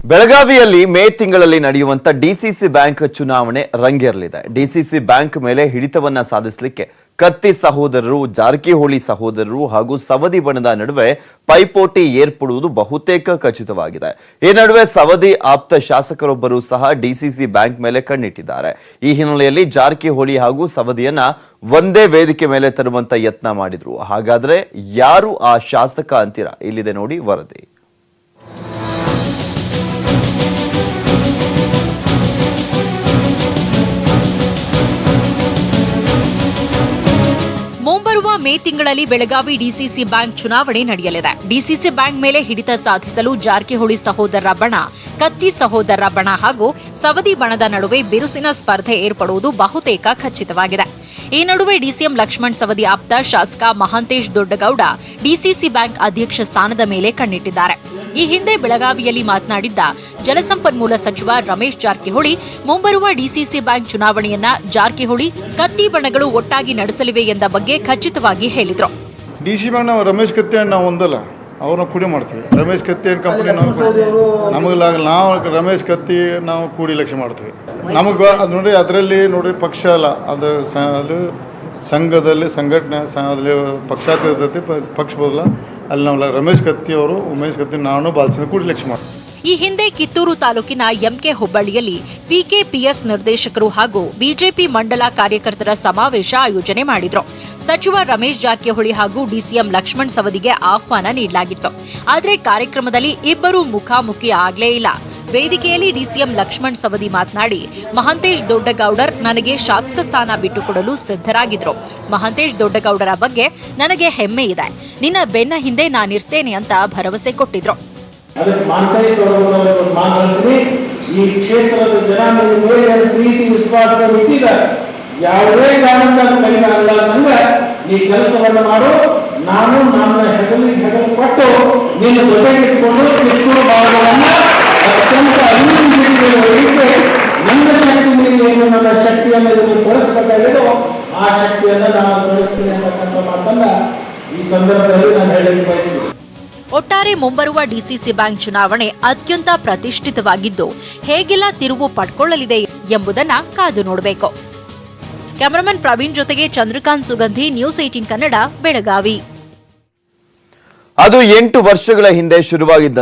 ಬೆಳಗಾವಿಯಲ್ಲಿ ಮೇ ತಿಂಗಳಲ್ಲಿ ನಡೆಯುವಂತ DCC bank ಚುನಾವಣೆ ರಂಗೇರಲಿದೆ. ಡಿಸಿಸಿ ಬ್ಯಾಂಕ್ ಮೇಲೆ ಹಿಡಿತವನ್ನ ಸಾಧಿಸಲಿಕ್ಕೆ ಕತ್ತಿ ಸಹೋದರರು, ಜಾರಕಿಹೊಳಿ ಸಹೋದರರು ಹಾಗೂ ಸವದಿ ಬಣದ ನಡುವೆ ಪೈಪೋಟಿ ಏರ್ಪಡುವುದು ಬಹುತೇಕ ಖಚಿತವಾಗಿದೆ. ಈ ನಡುವೆ ಸವದಿ ಆಪ್ತ ಶಾಸಕರೊಬ್ಬರು ಸಹ ಡಿಸಿಸಿ ಬ್ಯಾಂಕ್ ಮೇಲೆ ಕಣ್ಣಿಟ್ಟಿದ್ದಾರೆ. ಈ ಹಿನ್ನೆಲೆಯಲ್ಲಿ ಜಾರಕಿಹೊಳಿ ಹಾಗೂ ಸವದಿಯನ್ನ ಒಂದೇ ವೇದಿಕೆ ಮೇಲೆ ತರುವಂತ ಯತ್ನ ಮಾಡಿದ್ರು. ಹಾಗಾದ್ರೆ ಯಾರು ಆ ಶಾಸಕ ಅಂತೀರಾ? ಇಲ್ಲಿದೆ ನೋಡಿ ವರದಿ. ಮುಂಬರುವ ಮೇ ತಿಂಗಳಲ್ಲಿ ಬೆಳಗಾವಿ ಡಿಸಿಸಿ ಬ್ಯಾಂಕ್ ಚುನಾವಣೆ ನಡೆಯಲಿದೆ. ಡಿಸಿಸಿ ಬ್ಯಾಂಕ್ ಮೇಲೆ ಹಿಡಿತ ಸಾಧಿಸಲು ಜಾರಕಿಹೊಳಿ ಸಹೋದರರ ಬಣ, ಕತ್ತಿ ಸಹೋದರರ ಬಣ ಹಾಗೂ ಸವದಿ ಬಣದ ನಡುವೆ ಬಿರುಸಿನ ಸ್ಪರ್ಧೆ ಏರ್ಪಡುವುದು ಬಹುತೇಕ ಖಚಿತವಾಗಿದೆ. ಈ ನಡುವೆ ಡಿಸಿಎಂ ಲಕ್ಷ್ಮಣ್ ಸವದಿ ಆಪ್ತ ಶಾಸಕ ಮಹಾಂತೇಶ್ ದೊಡ್ಡಗೌಡ ಡಿಸಿಸಿ ಬ್ಯಾಂಕ್ ಅಧ್ಯಕ್ಷ ಸ್ಥಾನದ ಮೇಲೆ ಕಣ್ಣಿಟ್ಟಿದ್ದಾರೆ. ಈ ಹಿಂದೆ ಬೆಳಗಾವಿಯಲ್ಲಿ ಮಾತನಾಡಿದ್ದ ಜಲಸಂಪನ್ಮೂಲ ಸಚಿವ ರಮೇಶ್ ಜಾರಕಿಹೊಳಿ ಮುಂಬರುವ ಡಿಸಿಸಿ ಬ್ಯಾಂಕ್ ಚುನಾವಣೆಯನ್ನ ಜಾರಕಿಹೊಳಿ, ಕತ್ತಿ ಬಣಗಳು ಒಟ್ಟಾಗಿ ನಡೆಸಲಿವೆ ಎಂದ ಬಗ್ಗೆ ಖಚಿತವಾಗಿ ಹೇಳಿದ್ರು. ಡಿಸಿ ಬ್ಯಾಂಕ್ ನಾವು ರಮೇಶ್ ಕತ್ತಿ ನಾವು ಒಂದಲ್ಲ, ಅವ್ರನ್ನ ಕೂಡಿ ಮಾಡ್ತೀವಿ. ರಮೇಶ್ ಕತ್ತಿ ಕಂಪನಿ ನಮಗಲಾಗಲ್ಲ, ನಾವು ರಮೇಶ್ ಕತ್ತಿ ನಾವು ಕೂಡಿ ಲಕ್ಷ್ಯ ಮಾಡ್ತೀವಿ. ನಮಗೆ ಅದು ನೋಡಿ, ಅದರಲ್ಲಿ ನೋಡಿ ಪಕ್ಷ ಅಲ್ಲ, ಅದು ಸಂಘದಲ್ಲಿ ಸಂಘಟನೆ ಅಲ್ಲಿ ಪಕ್ಷಾತೀತ ಪಕ್ಷ ಬದಲ ಅಲ್ಲಿ ನಾವು ರಮೇಶ್ ಕತ್ತಿ ಅವರು, ಉಮೇಶ್ ಕತ್ತಿ ನಾನು ಬಾಲ್ಚಂದ್ರ ಕೂಡಿ ಲಕ್ಷ್ಯ ಮಾಡ್ತೀವಿ. ಈ ಹಿಂದೆ ಕಿತ್ತೂರು ತಾಲೂಕಿನ ಎಂಕೆ ಹುಬ್ಬಳ್ಳಿಯಲ್ಲಿ ಪಿಕೆಪಿಎಸ್ ನಿರ್ದೇಶಕರು ಹಾಗೂ ಬಿಜೆಪಿ ಮಂಡಲ ಕಾರ್ಯಕರ್ತರ ಸಮಾವೇಶ ಆಯೋಜನೆ ಮಾಡಿದ್ರು. ಸಚಿವ ರಮೇಶ್ ಜಾರಕಿಹೊಳಿ ಹಾಗೂ ಡಿಸಿಎಂ ಲಕ್ಷ್ಮಣ್ ಸವದಿಗೆ ಆಹ್ವಾನ ನೀಡಲಾಗಿತ್ತು. ಆದರೆ ಕಾರ್ಯಕ್ರಮದಲ್ಲಿ ಇಬ್ಬರು ಮುಖಾಮುಖಿ ಆಗಲೇ ಇಲ್ಲ. ವೇದಿಕೆಯಲ್ಲಿ ಡಿಸಿಎಂ ಲಕ್ಷ್ಮಣ್ ಸವದಿ ಮಾತನಾಡಿ, ಮಹಾಂತೇಶ್ ದೊಡ್ಡಗೌಡರ್ ನನಗೆ ಶಾಸಕ ಸ್ಥಾನ ಬಿಟ್ಟುಕೊಡಲು ಸಿದ್ಧರಾಗಿದ್ರು. ಮಹಾಂತೇಶ್ ದೊಡ್ಡಗೌಡರ ಬಗ್ಗೆ ನನಗೆ ಹೆಮ್ಮೆ ಇದೆ. ನಿನ್ನ ಬೆನ್ನ ಹಿಂದೆ ನಾನಿರ್ತೇನೆ ಅಂತ ಭರವಸೆ ಕೊಟ್ಟಿದ್ರು. ಅದಕ್ಕೆ ಮಾತಾಡ್ತೀನಿ. ಈ ಕ್ಷೇತ್ರದ ಜನ ಪ್ರೀತಿ ವಿಶ್ವಾಸ ಇಟ್ಟಿದ್ದಾರೆ. ಯಾವುದೇ ಕಾರಣಕ್ಕಾಗಿ ಕೈಗಾಗಲ್ಲ ಅಂದ್ರೆ ಈ ಕೆಲಸವನ್ನು ಮಾಡು. ನಾನು ನನ್ನ ಹೆಗಲು ಕೊಟ್ಟು ನಿನ್ನ ಜೊತೆಗಿಟ್ಟುಕೊಂಡು ಕಿತ್ತೂರು ಭಾಗವನ್ನ ಅತ್ಯಂತ ಅಭಿವೃದ್ಧಿ ನನ್ನ ಶಕ್ತಿ ಏನು, ನನ್ನ ಶಕ್ತಿಯನ್ನು ತೋರಿಸಬೇಕಾಗಿದ್ದು ಆ ಶಕ್ತಿಯನ್ನು ನಾನು ತೋರಿಸ್ತೀನಿ ಅಂತಕ್ಕಂಥ ಮಾತನ್ನ ಈ ಸಂದರ್ಭದಲ್ಲಿ ನಾನು ಹೇಳಲು ಬಯಸಿದೆ. ಒಟ್ಟಾರೆ ಮುಂಬರುವ ಡಿಸಿಸಿ ಬ್ಯಾಂಕ್ ಚುನಾವಣೆ ಅತ್ಯಂತ ಪ್ರತಿಷ್ಠಿತವಾಗಿದ್ದು ಹೇಗೆಲ್ಲ ತಿರುವು ಪಡ್ಕೊಳ್ಳಲಿದೆ ಎಂಬುದನ್ನ ಕಾದು ನೋಡಬೇಕು. ಕ್ಯಾಮರಾಮನ್ ಪ್ರವೀಣ್ ಜೊತೆಗೆ ಚಂದ್ರಕಾಂತ್ ಸುಗಂಧಿ, ನ್ಯೂಸ್ 18 ಕನ್ನಡ, ಬೆಳಗಾವಿ. ಅದು 8 ವರ್ಷಗಳ ಹಿಂದೆ ಶುರುವಾಗಿದ್ದಂತ